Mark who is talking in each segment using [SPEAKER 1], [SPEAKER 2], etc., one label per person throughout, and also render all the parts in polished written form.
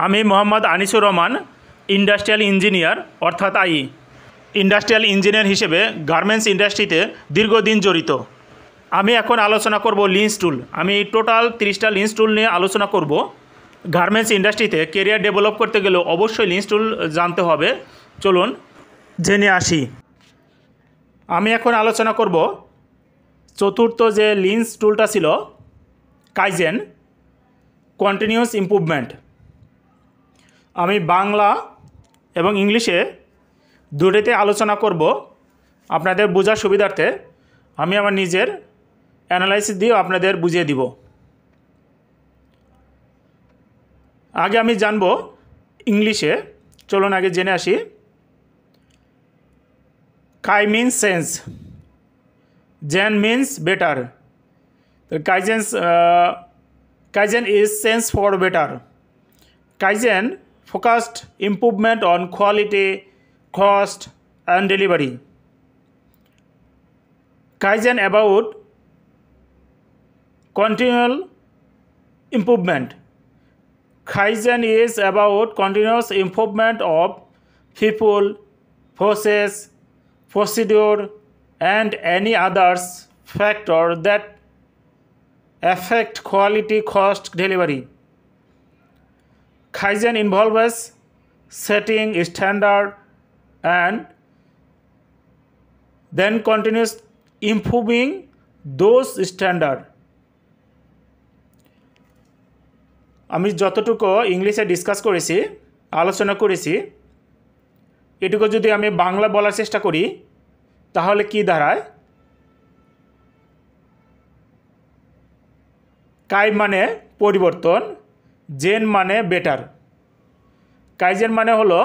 [SPEAKER 1] আমি Mohammad Anisur Rahman industrial engineer অর্থাৎ I industrial engineer হিসেবে গার্মেন্টস ইন্ডাস্ট্রিতে দীর্ঘদিন জড়িত। আমি এখন আলোচনা করব লিন্স টুল। আমি টোটাল 30টা লিন্স টুল নিয়ে আলোচনা করব। গার্মেন্টস ইন্ডাস্ট্রিতে কেরিয়ার ডেভেলপ করতে গেলে অবশ্যই লিন্স টুল জানতে হবে। চলুন জেনে আসি। আমি এখন আলোচনা করব চতুর্থ যে লিন্স টুলটা ছিল কাইজেন, কন্টিনিউয়াস ইমপ্রুভমেন্ট। আমি বাংলা এবং ইংলিশে দুটোতে আলোচনা করব আপনাদের বোঝার সুবিধার্থে। আমি আমার নিজের অ্যানালাইসিস দিয়ে আপনাদের বুঝিয়ে দিব। আগে আমি জানব ইংলিশে। চলুন আগে জেনে আসি। কাই means sense, gen means better. Kaizen is sense for better. Kaizen focused improvement on quality, cost and delivery. Kaizen about continual improvement. Kaizen is about continuous improvement of people, process, procedure and any others factor that affect quality, cost, delivery. Kaizen involves setting standard and then continuous improving those standard. আমি যতটুকু ইংলিশে discuss করেছি, আলোচনা করেছি, এটুকু যদি আমি বাংলা বলার চেষ্টা করি তাহলে কি দাঁড়ায়? কাই মানে পরিবর্তন, জেন মানে বেটার। কাইজেন মানে হলো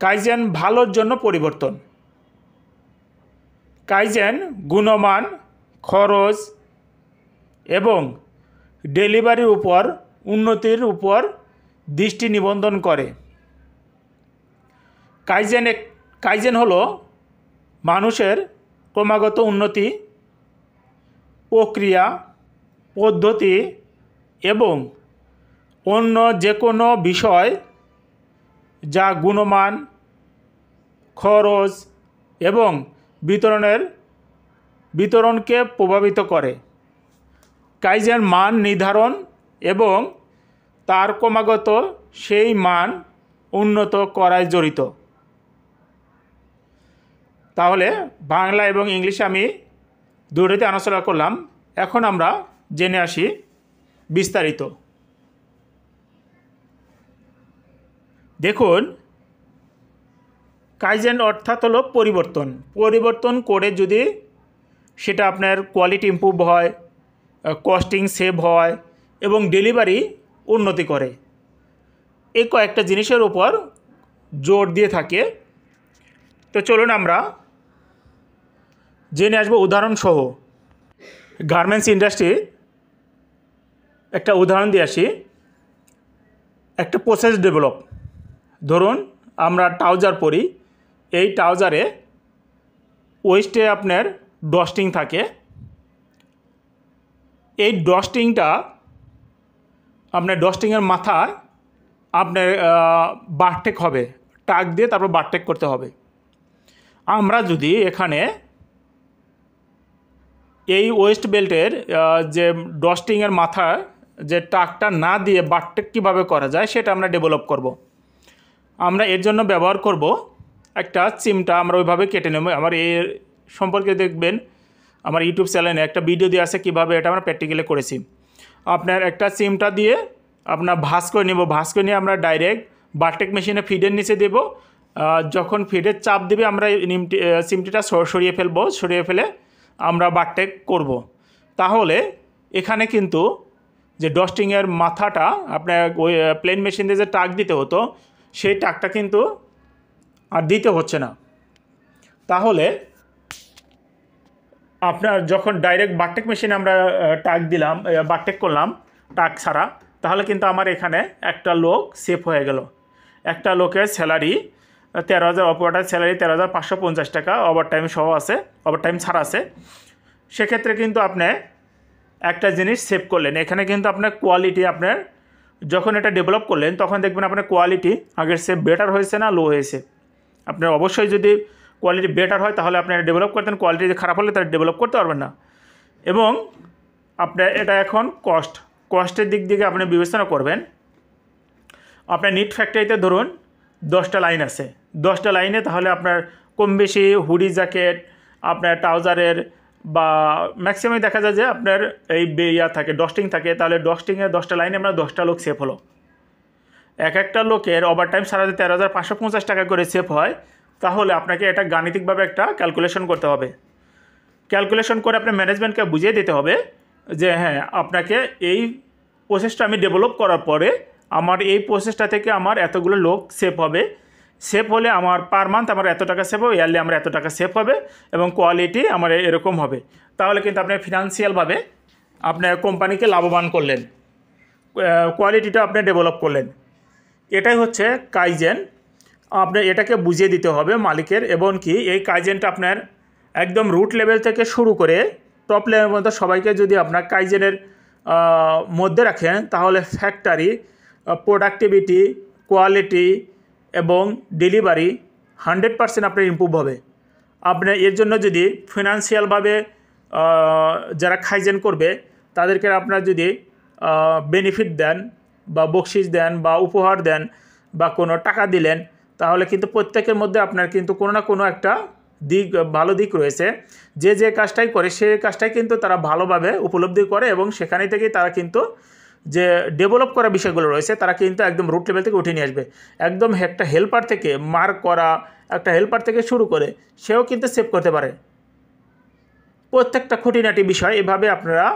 [SPEAKER 1] কাইজেন ভালোর জন্য পরিবর্তন। কাইজেন গুণমান, খরচ এবং ডেলিভারির উপর উন্নতির উপর দৃষ্টি নিবন্ধন করে। কাইজেন হলো মানুষের ক্রমাগত উন্নতি, প্রক্রিয়া, পদ্ধতি এবং অন্য যে কোনো বিষয় যা গুণমান, খরচ এবং বিতরণকে প্রভাবিত করে। কাইজেন মান নির্ধারণ এবং তার ক্রমাগত সেই মান উন্নত করায় জড়িত। তাহলে বাংলা এবং ইংলিশে আমি দুটোতে আলোচনা করলাম। এখন আমরা জেনে আসি বিস্তারিত। দেখুন, কাইজেন অর্থাৎ হলো পরিবর্তন করে যদি সেটা আপনার কোয়ালিটি ইমপ্রুভ হয়, কস্টিং সেভ হয় এবং ডেলিভারি উন্নতি করে, এই কয়েকটা জিনিসের উপর জোর দিয়ে থাকে। তো চলুন আমরা জেনে আসবো উদাহরণসহ। গার্মেন্টস ইন্ডাস্ট্রি একটা উদাহরণ দিয়ে আসি। একটা প্রসেস ডেভেলপ। ধরুন আমরা ট্রাউজার পরি, এই ট্রাউজারে ওয়েস্টে আপনার ডস্টিং থাকে। এই ডস্টিংটা আপনার ডস্টিংয়ের মাথায় আপনার বারটেক হবে, টাক দিয়ে তারপর বারটেক করতে হবে। আমরা যদি এখানে এই ওয়েস্ট বেল্টের যে ডস্টিংয়ের মাথায় যে টাকটা না দিয়ে বারটেক কীভাবে করা যায় সেটা আমরা ডেভেলপ করব। আমরা এর জন্য ব্যবহার করব একটা চিমটা। আমরা ওইভাবে কেটে নেব। আমার এর সম্পর্কে দেখবেন আমার ইউটিউব চ্যানেলে একটা ভিডিও দিয়ে আছে কীভাবে এটা আমরা প্র্যাকটিক্যালি করেছি। আপনার একটা চিমটা দিয়ে আপনার ভাঁজ করে নেব। ভাঁজ করে নিয়ে আমরা ডাইরেক্ট বারটেক মেশিনে ফিডের নিচে দেব। যখন ফিডের চাপ দেবে আমরা চিমটিটা সরিয়ে ফেলবো। সরিয়ে ফেলে আমরা বারটেক করব। তাহলে এখানে কিন্তু যে ডস্টিংয়ের মাথাটা আপনার ওই প্লেন মেশিন দিয়ে যে টাক দিতে হতো সেই টাকটা কিন্তু আর দিতে হচ্ছে না। তাহলে আপনার যখন ডাইরেক্ট বারটেক মেশিনে আমরা টাক দিলাম, বারটেক করলাম টাক ছাড়া, তাহলে কিন্তু আমার এখানে একটা লোক সেভ হয়ে গেল। একটা লোকের স্যালারি 13,000, অপারেটর স্যালারি 13,550 টাকা, ওভারটাইম সহ আছে, ওভারটাইম ছাড়া আছে। সেক্ষেত্রে কিন্তু আপনি একটা জিনিস সেভ করলেন। এখানে কিন্তু আপনার কোয়ালিটি, আপনার যখন এটা ডেভেলপ করলেন তখন দেখবেন আপনার কোয়ালিটি আগের সে বেটার হয়েছে না লো হয়েছে। আপনার অবশ্যই যদি কোয়ালিটি বেটার হয় তাহলে আপনি ডেভেলপ করতেন, কোয়ালিটি যদি খারাপ হলে তাহলে ডেভেলপ করতে পারবেন না। এবং আপনার এটা এখন কস্টের দিক থেকে আপনি বিবেচনা করবেন। আপনার নিট ফ্যাক্টরিতে ধরুন 10টা লাইন আছে, 10টা লাইনে তাহলে আপনার কম বেশি হুডি জ্যাকেট, আপনার ট্রাউজারের বা ম্যাক্সিমাম দেখা যায় যে আপনার এই থাকে, ডস্টিং থাকে, তাহলে ডস্টিংয়ে 10টা লাইনে আপনার 10টা লোক সেভ হলো। একটা লোকের ওভারটাইম সারাতে 13,550 টাকা করে সেভ হয়। তাহলে আপনাকে এটা গাণিতিকভাবে একটা ক্যালকুলেশন করতে হবে। ক্যালকুলেশন করে আপনার ম্যানেজমেন্টকে বুঝিয়ে দিতে হবে যে হ্যাঁ, আপনাকে এই প্রসেসটা আমি ডেভেলপ করার পরে আমার এই প্রসেসটা থেকে আমার এতগুলো লোক সেভ হবে, সেভ হলে আমার পার মান্থ আমার এত টাকা সেভ হবে, ইয়ারলি আমার এত টাকা সেভ হবে এবং কোয়ালিটি আমার এরকম হবে। তাহলে কিন্তু আপনি ফিনান্সিয়ালভাবে আপনার কোম্পানিকে লাভবান করলেন, কোয়ালিটিটা আপনি ডেভেলপ করলেন। এটাই হচ্ছে কাইজেন। আপনার এটাকে বুঝিয়ে দিতে হবে মালিকের, এবং কি এই কাইজেনটা আপনার একদম রুট লেভেল থেকে শুরু করে টপ লেভেলের মধ্যে সবাইকে যদি আপনার কাইজেনের মধ্যে রাখেন তাহলে ফ্যাক্টরি, প্রোডাক্টিভিটি, কোয়ালিটি এবং ডেলিভারি 100% আপনার ইমপ্রুভ হবে। আপনার এর জন্য যদি ফিনান্সিয়ালভাবে যারা কাইজেন করবে তাদেরকে আপনার যদি বেনিফিট দেন বা বকশিস দেন বা উপহার দেন বা কোনো টাকা দিলেন, তাহলে কিন্তু প্রত্যেকের মধ্যে আপনার কিন্তু কোনো না কোনো একটা দিক, ভালো দিক রয়েছে। যে কাজটাই করে সেই কাজটাই কিন্তু তারা ভালোভাবে উপলব্ধি করে এবং সেখানে থেকেই তারা কিন্তু যে ডেভেলপ করা বিষয়গুলো রয়েছে তারা কিন্তু একদম রুট লেভেল থেকে উঠে নিয়ে আসবে। একদম একটা হেল্পার থেকে মার্ক করা, একটা হেল্পার থেকে শুরু করে সেও কিন্তু সেভ করতে পারে। প্রত্যেকটা খুঁটিনাটি বিষয় এভাবে আপনারা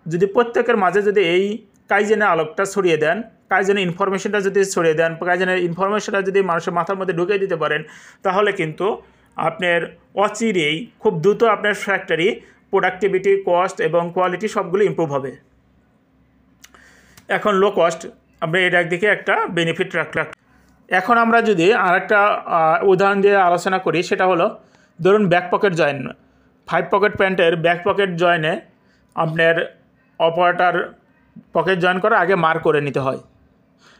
[SPEAKER 1] যদি প্রত্যেকের মাঝে যদি এই কাইজেনের আলোকটা ছড়িয়ে দেন, কাইজেনের ইনফরমেশনটা যদি ছড়িয়ে দেন, কাইজেনের ইনফরমেশনটা যদি মানুষের মাথার মধ্যে ঢুকিয়ে দিতে পারেন, তাহলে কিন্তু আপনার অচিরেই খুব দ্রুত আপনার ফ্যাক্টরি প্রোডাক্টিভিটি, কস্ট এবং কোয়ালিটি সবগুলো ইমপ্রুভ হবে। এখন লো কস্ট আপনি এটার দিকে একটা বেনিফিট রাখলাম। এখন আমরা যদি আরেকটা উদাহরণ দিয়ে আলোচনা করি, সেটা হলো ধরুন ব্যাক পকেট জয়েন, 5 পকেট প্যান্টের ব্যাক পকেট জয়েনে আপনার অপারেটর পকেট জয়েন করার আগে মার্ক করে নিতে হয়।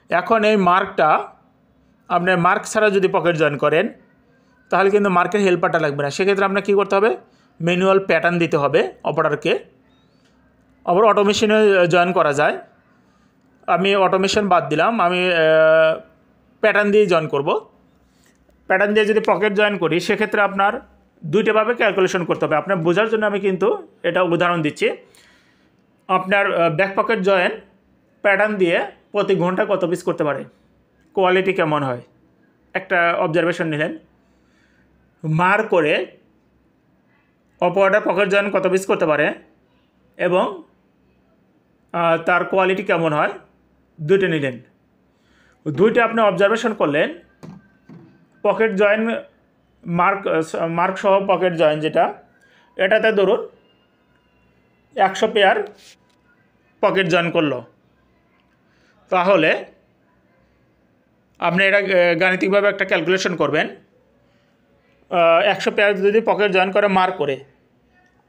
[SPEAKER 1] এখন এই মার্কটা আপনার মার্ক ছাড়া যদি পকেট জয়েন করেন তাহলে কিন্তু মার্কের হেল্পারটা লাগবে না। সেক্ষেত্রে আপনার কী করতে হবে, ম্যানুয়াল প্যাটার্ন দিতে হবে অপারেটরকে। আবার অটোমেশনে জয়েন করা যায়, আমি অটোমেশন বাদ দিলাম, আমি প্যাটার্ন দিয়ে জয়েন করব। প্যাটার্ন দিয়ে যদি পকেট জয়েন করি সেক্ষেত্রে আপনার দুইটাভাবে ক্যালকুলেশন করতে হবে। আপনার বোঝার জন্য আমি কিন্তু এটা উদাহরণ দিচ্ছি। আপনার ব্যাক পকেট জয়েন প্যাটার্ন দিয়ে প্রতি ঘন্টা কত পিস করতে পারে, কোয়ালিটি কেমন হয়, একটা অবজারভেশন নিলেন। মার করে অপারেটর পকেট জয়েন কত পিস করতে পারে এবং তার কোয়ালিটি কেমন হয়, দুইটা নিলেন। দুইটা আপনি অবজারভেশন করলেন। পকেট জয়েন মার্ক সহ পকেট জয়েন যেটা, এটাতে ধরুন 100 পেয়ার পকেট জয়েন করলো, তাহলে আপনি এটা গাণিতিকভাবে একটা ক্যালকুলেশন করবেন। 100 পেয়ার যদি পকেট জয়েন করে মার্ক করে,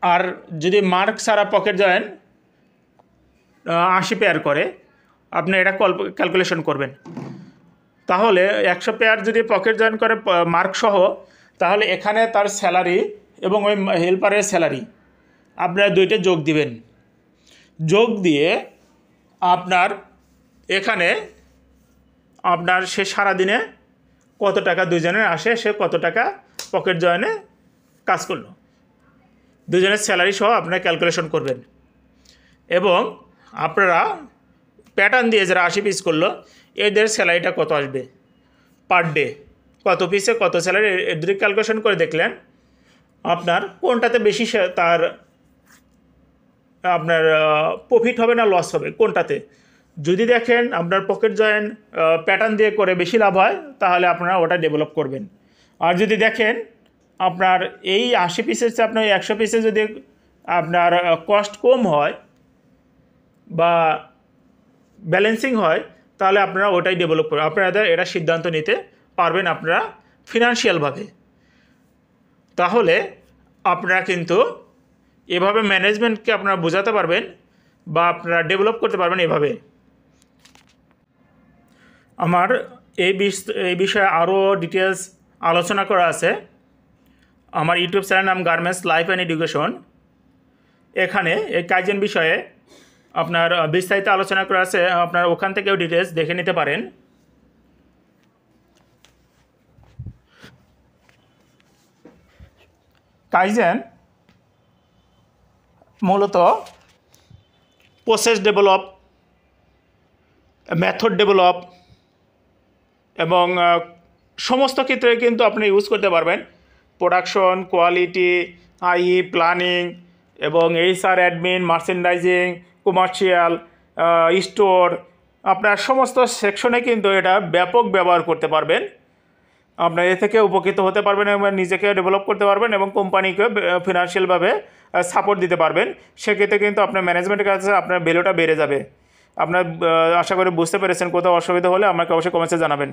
[SPEAKER 1] আর যদি মার্ক ছাড়া পকেট জয়েন 80 পেয়ার করে, আপনি এটা ক্যালকুলেশন করবেন। তাহলে 100 পেয়ার যদি পকেট জয়েন করে মার্ক সহ, তাহলে এখানে তার স্যালারি এবং ওই হেল্পারের স্যালারি আপনারা দুইটা যোগ দিবেন। যোগ দিয়ে আপনার এখানে আপনার সে সারাদিনে কত টাকা দুজনের আসে, সে কত টাকা পকেট জয়েনে কাজ করলো, দুজনের স্যালারি সহ আপনারা ক্যালকুলেশন করবেন। এবং আপনারা প্যাটার্ন দিয়ে যারা 80 পিস করলো এদের স্যালারিটা কত আসবে পার ডে, কত পিসে কত স্যালারি, এদের ক্যালকুলেশন করে দেখলেন আপনার কোনটাতে বেশি তার আপনার প্রফিট হবে না লস হবে কোনটাতে। যদি দেখেন আপনার পকেট জয়েন প্যাটার্ন দিয়ে করে বেশি লাভ হয়, তাহলে আপনারা ওটা ডেভেলপ করবেন। আর যদি দেখেন আপনার এই 80 পিসের চেয়ে আপনার 100 পিসে যদি আপনার কস্ট কম হয় বা ব্যালেন্সিং হয়, তাহলে আপনারা ওটাই ডেভেলপ করবেন। আপনারা এটা সিদ্ধান্ত নিতে পারবেন আপনারা ফিনান্সিয়ালভাবে। তাহলে আপনারা কিন্তু এভাবে ম্যানেজমেন্টকে আপনারা বোঝাতে পারবেন বা আপনারা ডেভেলপ করতে পারবেন এভাবে। আমার এই বিষয়ে আরও ডিটেলস আলোচনা করা আছে। আমার ইউটিউব চ্যানেল নাম গার্মেন্টস লাইফ অ্যান্ড এডুকেশন। এখানে এই কাইজেন বিষয়ে আপনার বিস্তারিত আলোচনা করা আছে, আপনার ওখান থেকেও ডিটেলস দেখে নিতে পারেন। কাইজেন মূলত প্রসেস ডেভেলপ, মেথড ডেভেলপ এবং সমস্ত ক্ষেত্রে কিন্তু আপনি ইউজ করতে পারবেন। প্রোডাকশন, কোয়ালিটি, আই প্ল্যানিং এবং HR admin, merchandising, commercial, store, আপনার সমস্ত সেকশনে কিন্তু এটা ব্যাপক ব্যবহার করতে পারবেন। আপনার এ থেকে উপকৃত হতে পারবেন এবং নিজেকে ডেভেলপ করতে পারবেন এবং কোম্পানিকে ফিনান্সিয়ালভাবে সাপোর্ট দিতে পারবেন। সেক্ষেত্রে কিন্তু আপনার ম্যানেজমেন্টের কাছে আপনার ভ্যালুটা বেড়ে যাবে। আপনার আশা করি বুঝতে পেরেছেন। কোথাও অসুবিধা হলে আমাকে অবশ্যই কমেন্টসে জানাবেন।